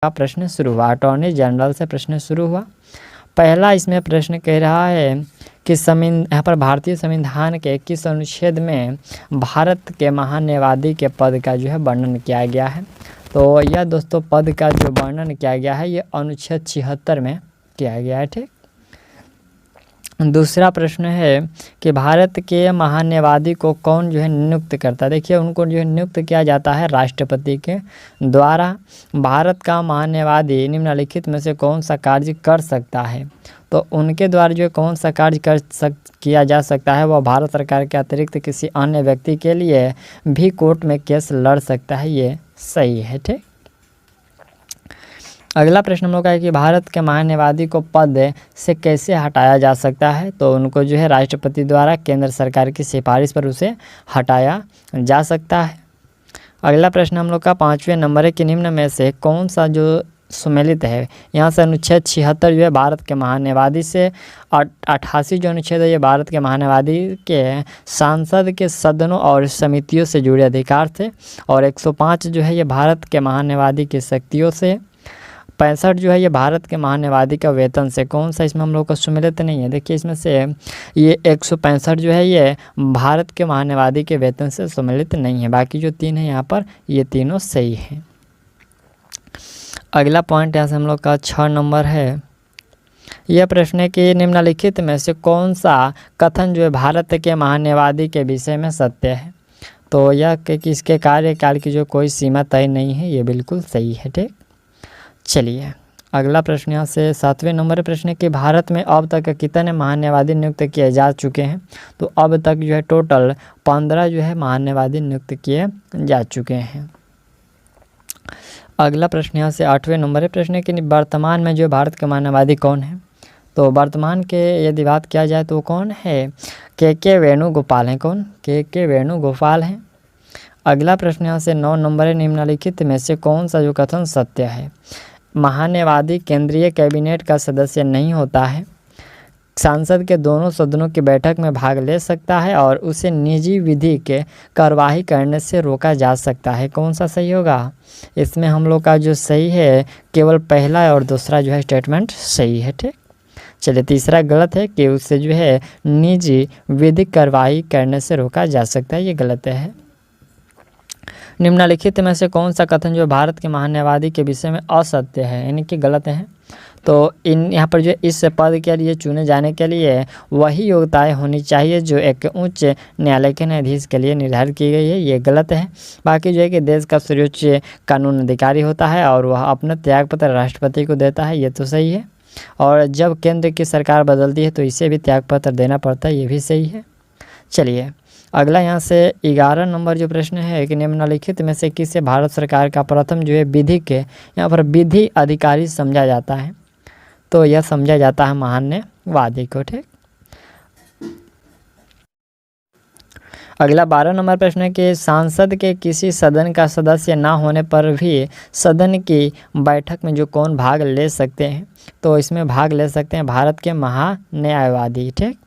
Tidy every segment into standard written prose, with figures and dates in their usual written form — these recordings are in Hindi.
का प्रश्न शुरू हुआ, अटॉर्नी जनरल से प्रश्न शुरू हुआ। पहला इसमें प्रश्न कह रहा है कि यहाँ पर भारतीय संविधान के किस अनुच्छेद में भारत के महान्यायवादी के पद का जो है वर्णन किया गया है। तो यह दोस्तों पद का जो वर्णन किया गया है ये अनुच्छेद 76 में किया गया है। ठीक। दूसरा प्रश्न है कि भारत के महान्यायवादी को कौन जो है नियुक्त करता है। देखिए उनको जो है नियुक्त किया जाता है राष्ट्रपति के द्वारा। भारत का महान्यायवादी निम्नलिखित में से कौन सा कार्य कर सकता है। तो उनके द्वारा जो कौन सा कार्य किया जा सकता है वह भारत सरकार के अतिरिक्त किसी अन्य व्यक्ति के लिए भी कोर्ट में केस लड़ सकता है। ये सही है। ठीक। अगला प्रश्न हम लोग का है कि भारत के महान्यायवादी को पद से कैसे हटाया जा सकता है। तो उनको जो है राष्ट्रपति द्वारा केंद्र सरकार की सिफारिश पर उसे हटाया जा सकता है। अगला प्रश्न हम लोग का 5वें नंबर है कि निम्न में से कौन सा जो सुमेलित है। यहाँ से अनुच्छेद 76 जो है भारत के महान्यायवादी से, 88 जो अनुच्छेद है ये भारत के महान्यायवादी के सांसद के सदनों और समितियों से जुड़े अधिकार थे, और 105 जो है ये भारत के महान्यायवादी की शक्तियों से, 65 जो है ये भारत के महान्यायवादी का वेतन से। कौन सा इसमें हम लोग का सुमेलित नहीं है। देखिए इसमें से ये 165 जो है ये भारत के महान्यायवादी के वेतन से सुमेलित नहीं है। बाकी जो 3 है यहाँ पर ये तीनों सही है। अगला पॉइंट यहाँ से हम लोग का 6 नंबर है। यह प्रश्न है कि निम्नलिखित में से कौन सा कथन जो है भारत के महान्यायवादी के विषय में सत्य है। तो यह कि इसके कार्यकाल की जो कोई सीमा तय नहीं है, ये बिल्कुल सही है। ठीक। चलिए अगला प्रश्न यहाँ से 7वें नंबर प्रश्न है कि भारत में अब तक कितने महान्यायवादी नियुक्त किए जा चुके हैं। तो अब तक जो है टोटल 15 जो है महान्यायवादी नियुक्त किए जा चुके हैं। अगला प्रश्न यहाँ से 8वें नंबर प्रश्न है कि वर्तमान में जो भारत के महान्यायवादी कौन है। तो वर्तमान के यदि बात किया जाए तो कौन है, के वेणुगोपाल हैं। कौन, के वेणुगोपाल हैं। अगला प्रश्न यहाँ से 9 नंबर है, निम्नलिखित में से कौन सा जो कथन सत्य है। महान्यायवादी केंद्रीय कैबिनेट का सदस्य नहीं होता है, सांसद के दोनों सदनों की बैठक में भाग ले सकता है और उसे निजी विधि के कार्यवाही करने से रोका जा सकता है। कौन सा सही होगा। इसमें हम लोग का जो सही है केवल पहला और दूसरा जो है स्टेटमेंट सही है। ठीक। चलिए तीसरा गलत है कि उससे जो है निजी विधिक कार्यवाही करने से रोका जा सकता है, ये गलत है। निम्नलिखित में से कौन सा कथन जो भारत के महान्यायवादी के विषय में असत्य है, यानी कि गलत है। तो यहाँ पर जो इस पद के लिए चुने जाने के लिए वही योग्यताएं होनी चाहिए जो एक उच्च न्यायालय के न्यायाधीश के लिए निर्धारित की गई है, ये गलत है। बाकी जो है कि देश का सर्वोच्च कानून अधिकारी होता है और वह अपना त्यागपत्र राष्ट्रपति को देता है, ये तो सही है। और जब केंद्र की सरकार बदलती है तो इसे भी त्यागपत्र देना पड़ता है, ये भी सही है। चलिए अगला यहाँ से 11 नंबर जो प्रश्न है कि निम्नलिखित में से किसे भारत सरकार का प्रथम जो है विधिक है, यहाँ पर विधि अधिकारी समझा जाता है। तो यह समझा जाता है महान्यायवादी को। ठीक। अगला 12 नंबर प्रश्न है कि सांसद के किसी सदन का सदस्य ना होने पर भी सदन की बैठक में जो कौन भाग ले सकते हैं। तो इसमें भाग ले सकते हैं भारत के महान्यायवादी। ठीक।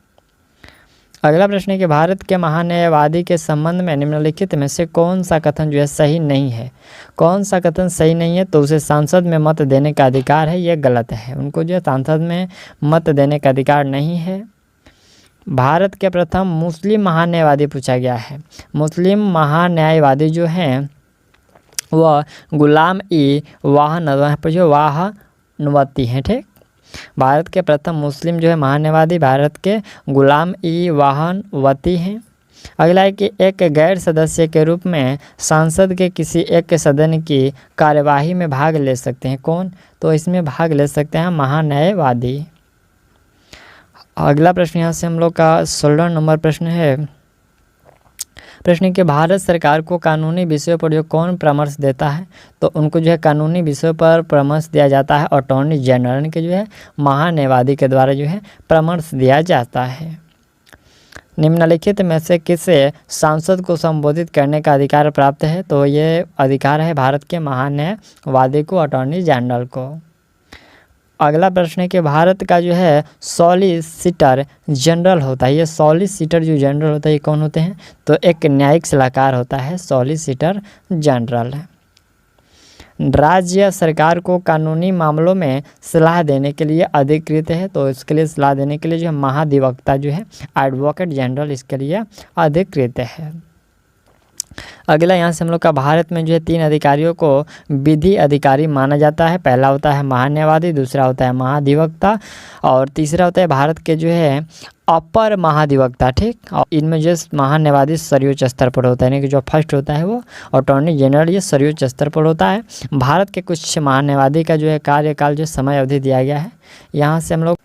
अगला प्रश्न है कि भारत के महान्यायवादी के संबंध में निम्नलिखित में से कौन सा कथन जो है सही नहीं है। कौन सा कथन सही नहीं है, तो उसे सांसद में मत देने का अधिकार है, यह गलत है। उनको जो है सांसद में मत देने का अधिकार नहीं है। भारत के प्रथम मुस्लिम महान्यायवादी पूछा गया है। मुस्लिम महान्यायवादी जो हैं वह गुलाम ई वाहनवती हैं। ठीक। भारत के प्रथम मुस्लिम जो है महान्यायवादी भारत के गुलाम ई वाहनवती हैं। अगला है कि एक गैर सदस्य के रूप में सांसद के किसी एक के सदन की कार्यवाही में भाग ले सकते हैं। कौन, तो इसमें भाग ले सकते हैं महान्यायवादी। अगला प्रश्न यहाँ से हम लोग का 16 नंबर प्रश्न है। प्रश्न है कि भारत सरकार को कानूनी विषयों पर जो कौन परामर्श देता है। तो उनको जो है कानूनी विषयों पर परामर्श दिया जाता है अटॉर्नी जनरल के जो है महान्यायवादी के द्वारा जो है परामर्श दिया जाता है। निम्नलिखित में से किसे सांसद को संबोधित करने का अधिकार प्राप्त है। तो ये अधिकार है भारत के महान्यायवादी को, अटॉर्नी जनरल को। अगला प्रश्न है कि भारत का जो है सॉलिसिटर जनरल होता है। ये सॉलिसिटर जो जनरल होता है ये कौन होते हैं, तो एक न्यायिक सलाहकार होता है सॉलिसिटर जनरल। राज्य सरकार को कानूनी मामलों में सलाह देने के लिए अधिकृत है। तो इसके लिए सलाह देने के लिए जो है महाधिवक्ता जो है एडवोकेट जनरल इसके लिए अधिकृत है। अगला यहाँ से हम लोग का भारत में जो है 3 अधिकारियों को विधि अधिकारी माना जाता है। पहला होता है महान्यायवादी, दूसरा होता है महाधिवक्ता और तीसरा होता है भारत के जो है अपर महाधिवक्ता। ठीक, और इनमें जो महान्यायवादी सर्वोच्च स्तर पर होता है, यानी कि जो फर्स्ट होता है वो अटॉर्नी जनरल, ये सर्वोच्च स्तर पर होता है। भारत के कुछ महान्यायवादी का जो है कार्यकाल जो समय अवधि दिया गया है। यहाँ से हम लोग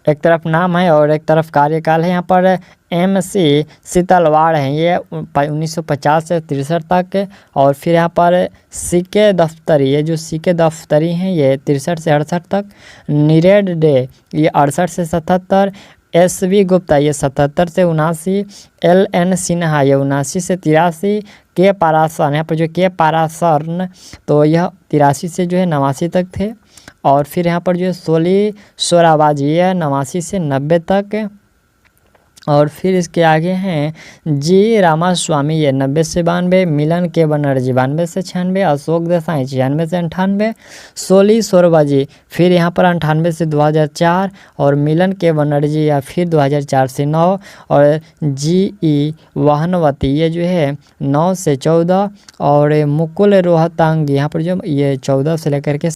एक तरफ नाम है और एक तरफ कार्यकाल है। यहाँ पर MC सीतलवाड़ हैं, ये 1950 से 63 तक। और फिर यहाँ पर CK दफ्तरी, ये जो CK दफ्तरी हैं ये 63 से 68 तक। नीरेड डे ये 68 से 77। SV गुप्ता ये 77 से 79। LN सिन्हा ये 79 से 83। K पाराशरन, यहाँ पर जो K पाराशरन तो यह 83 से जो है 89 तक थे। और फिर यहाँ पर जो है सोली सोराबाजी है 89 से 90 तक। और फिर इसके आगे हैं जी रामास्वामी, ये 90 से 92। मिलन के बनर्जी 92 से 96। अशोक देसाई 96 से 98। सोली सोराबाजी फिर यहाँ पर 98 से 2004। और मिलन के बनर्जी या फिर 2004 से 9। और GE वाहनवती ये जो है 9 से 14। और मुकुल रोहतांग यहाँ पर जो ये 14 से लेकर के